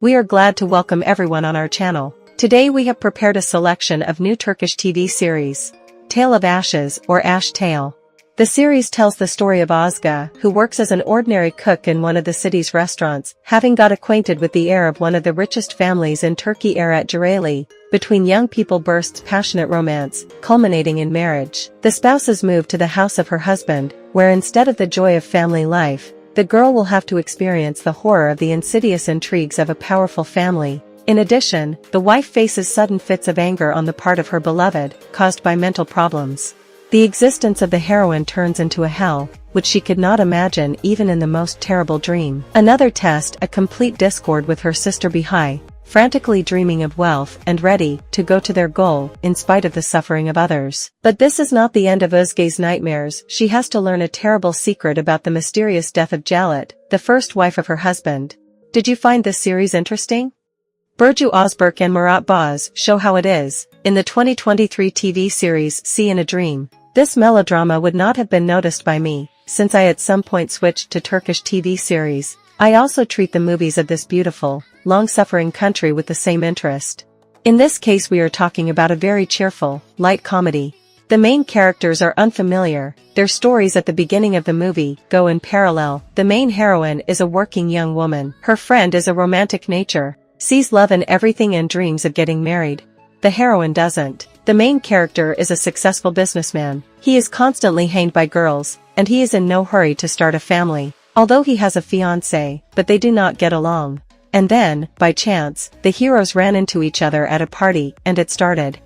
We are glad to welcome everyone on our channel. Today we have prepared a selection of new Turkish TV series. Tale of Ashes or Ash Tale. The series tells the story of Ozga, who works as an ordinary cook in one of the city's restaurants, having got acquainted with the heir of one of the richest families in Turkey at Jirali. Between young people bursts passionate romance, culminating in marriage. The spouses move to the house of her husband, where instead of the joy of family life, the girl will have to experience the horror of the insidious intrigues of a powerful family. In addition, the wife faces sudden fits of anger on the part of her beloved, caused by mental problems. The existence of the heroine turns into a hell, which she could not imagine even in the most terrible dream. Another test, a complete discord with her sister Bahar, frantically dreaming of wealth and ready to go to their goal in spite of the suffering of others. But this is not the end of Özge's nightmares. She has to learn a terrible secret about the mysterious death of Jalet, the first wife of her husband. Did you find this series interesting? Burcu Özberk and Murat Boz show how it is. In the 2023 TV series See in a Dream, this melodrama would not have been noticed by me, since I at some point switched to Turkish TV series. I also treat the movies of this beautiful, long-suffering country with the same interest. In this case we are talking about a very cheerful, light comedy. The main characters are unfamiliar, their stories at the beginning of the movie go in parallel. The main heroine is a working young woman. Her friend is a romantic nature, sees love in everything and dreams of getting married. The heroine doesn't. The main character is a successful businessman. He is constantly hanged by girls, and he is in no hurry to start a family, although he has a fiancée, but they do not get along. And then, by chance, the heroes ran into each other at a party, and it started.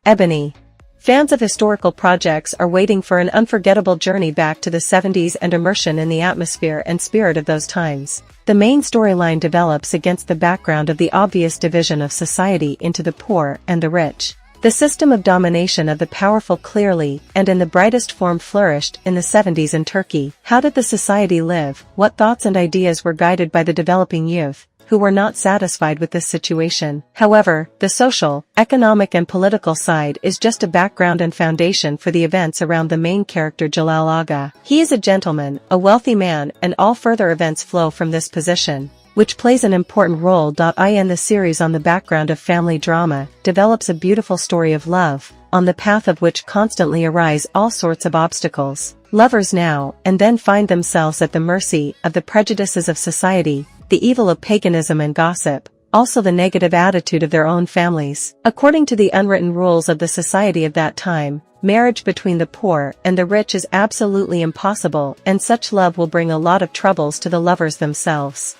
Ebony. Fans of historical projects are waiting for an unforgettable journey back to the 70s and immersion in the atmosphere and spirit of those times. The main storyline develops against the background of the obvious division of society into the poor and the rich. The system of domination of the powerful clearly and in the brightest form flourished in the 70s in Turkey. How did the society live? What thoughts and ideas were guided by the developing youth, who were not satisfied with this situation? However, the social, economic and political side is just a background and foundation for the events around the main character Jalal Aga. He is a gentleman, a wealthy man, and all further events flow from this position, which plays an important role. In the series on the background of family drama, develops a beautiful story of love, on the path of which constantly arise all sorts of obstacles. Lovers now and then find themselves at the mercy of the prejudices of society, the evil of paganism and gossip, also the negative attitude of their own families. According to the unwritten rules of the society of that time, marriage between the poor and the rich is absolutely impossible, and such love will bring a lot of troubles to the lovers themselves.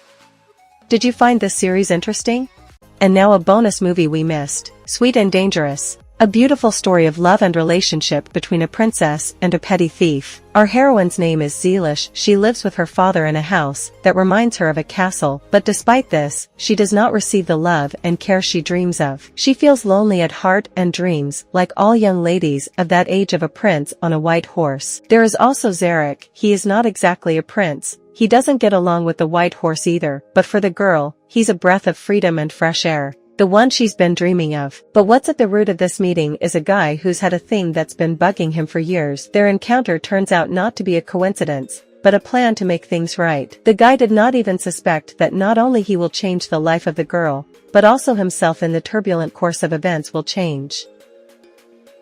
Did you find this series interesting? And now a bonus movie we missed, Sweet and Dangerous. A beautiful story of love and relationship between a princess and a petty thief. Our heroine's name is Zelish. She lives with her father in a house that reminds her of a castle, but despite this, she does not receive the love and care she dreams of. She feels lonely at heart and dreams, like all young ladies of that age, of a prince on a white horse. There is also Zarek. He is not exactly a prince. He doesn't get along with the white horse either, but for the girl, he's a breath of freedom and fresh air. The one she's been dreaming of. But what's at the root of this meeting is a guy who's had a thing that's been bugging him for years. Their encounter turns out not to be a coincidence, but a plan to make things right. The guy did not even suspect that not only he will change the life of the girl, but also himself in the turbulent course of events will change.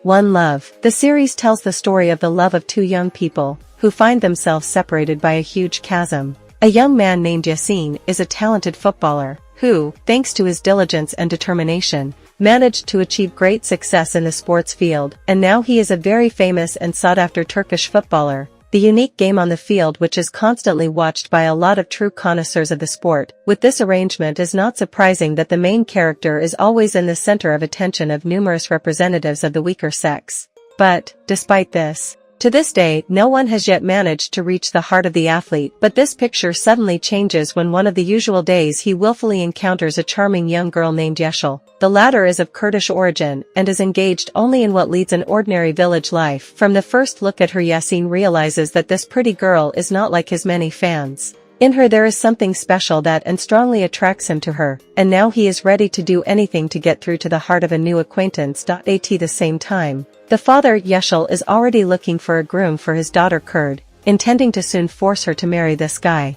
One Love. The series tells the story of the love of two young people, who find themselves separated by a huge chasm. A young man named Yasin is a talented footballer, who, thanks to his diligence and determination, managed to achieve great success in the sports field, and now he is a very famous and sought-after Turkish footballer. The unique game on the field, which is constantly watched by a lot of true connoisseurs of the sport. With this arrangement, is not surprising that the main character is always in the center of attention of numerous representatives of the weaker sex. But, despite this, to this day, no one has yet managed to reach the heart of the athlete. But this picture suddenly changes when one of the usual days he willfully encounters a charming young girl named Yeşil. The latter is of Kurdish origin and is engaged only in what leads an ordinary village life. From the first look at her, Yasin realizes that this pretty girl is not like his many fans. In her there is something special that and strongly attracts him to her, and now he is ready to do anything to get through to the heart of a new acquaintance. At the same time, the father, Yeşil, is already looking for a groom for his daughter Kurd, intending to soon force her to marry this guy.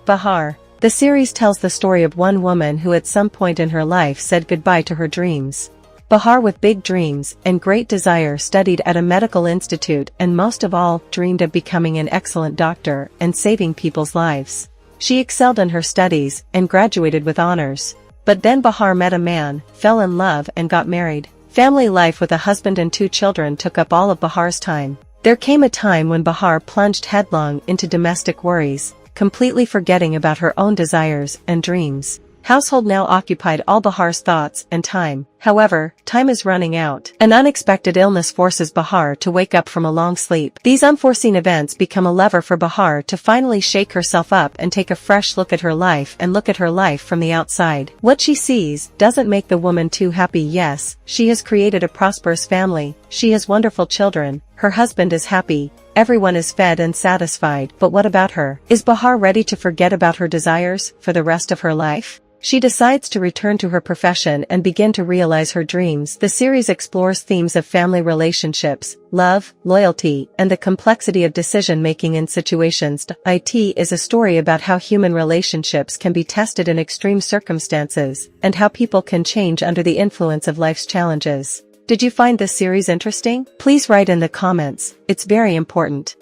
Bahar. The series tells the story of one woman who at some point in her life said goodbye to her dreams. Bahar, with big dreams and great desire, studied at a medical institute and most of all, dreamed of becoming an excellent doctor and saving people's lives. She excelled in her studies and graduated with honors. But then Bahar met a man, fell in love and got married. Family life with a husband and 2 children took up all of Bahar's time. There came a time when Bahar plunged headlong into domestic worries, completely forgetting about her own desires and dreams. Household now occupied all Bahar's thoughts and time. However, time is running out. An unexpected illness forces Bahar to wake up from a long sleep. These unforeseen events become a lever for Bahar to finally shake herself up and take a fresh look at her life and look at her life from the outside. What she sees doesn't make the woman too happy. Yes, she has created a prosperous family, she has wonderful children, her husband is happy, everyone is fed and satisfied, but what about her? Is Bahar ready to forget about her desires for the rest of her life? She decides to return to her profession and begin to realize her dreams. The series explores themes of family relationships, love, loyalty, and the complexity of decision-making in situations. It is a story about how human relationships can be tested in extreme circumstances, and how people can change under the influence of life's challenges. Did you find this series interesting? Please write in the comments, it's very important.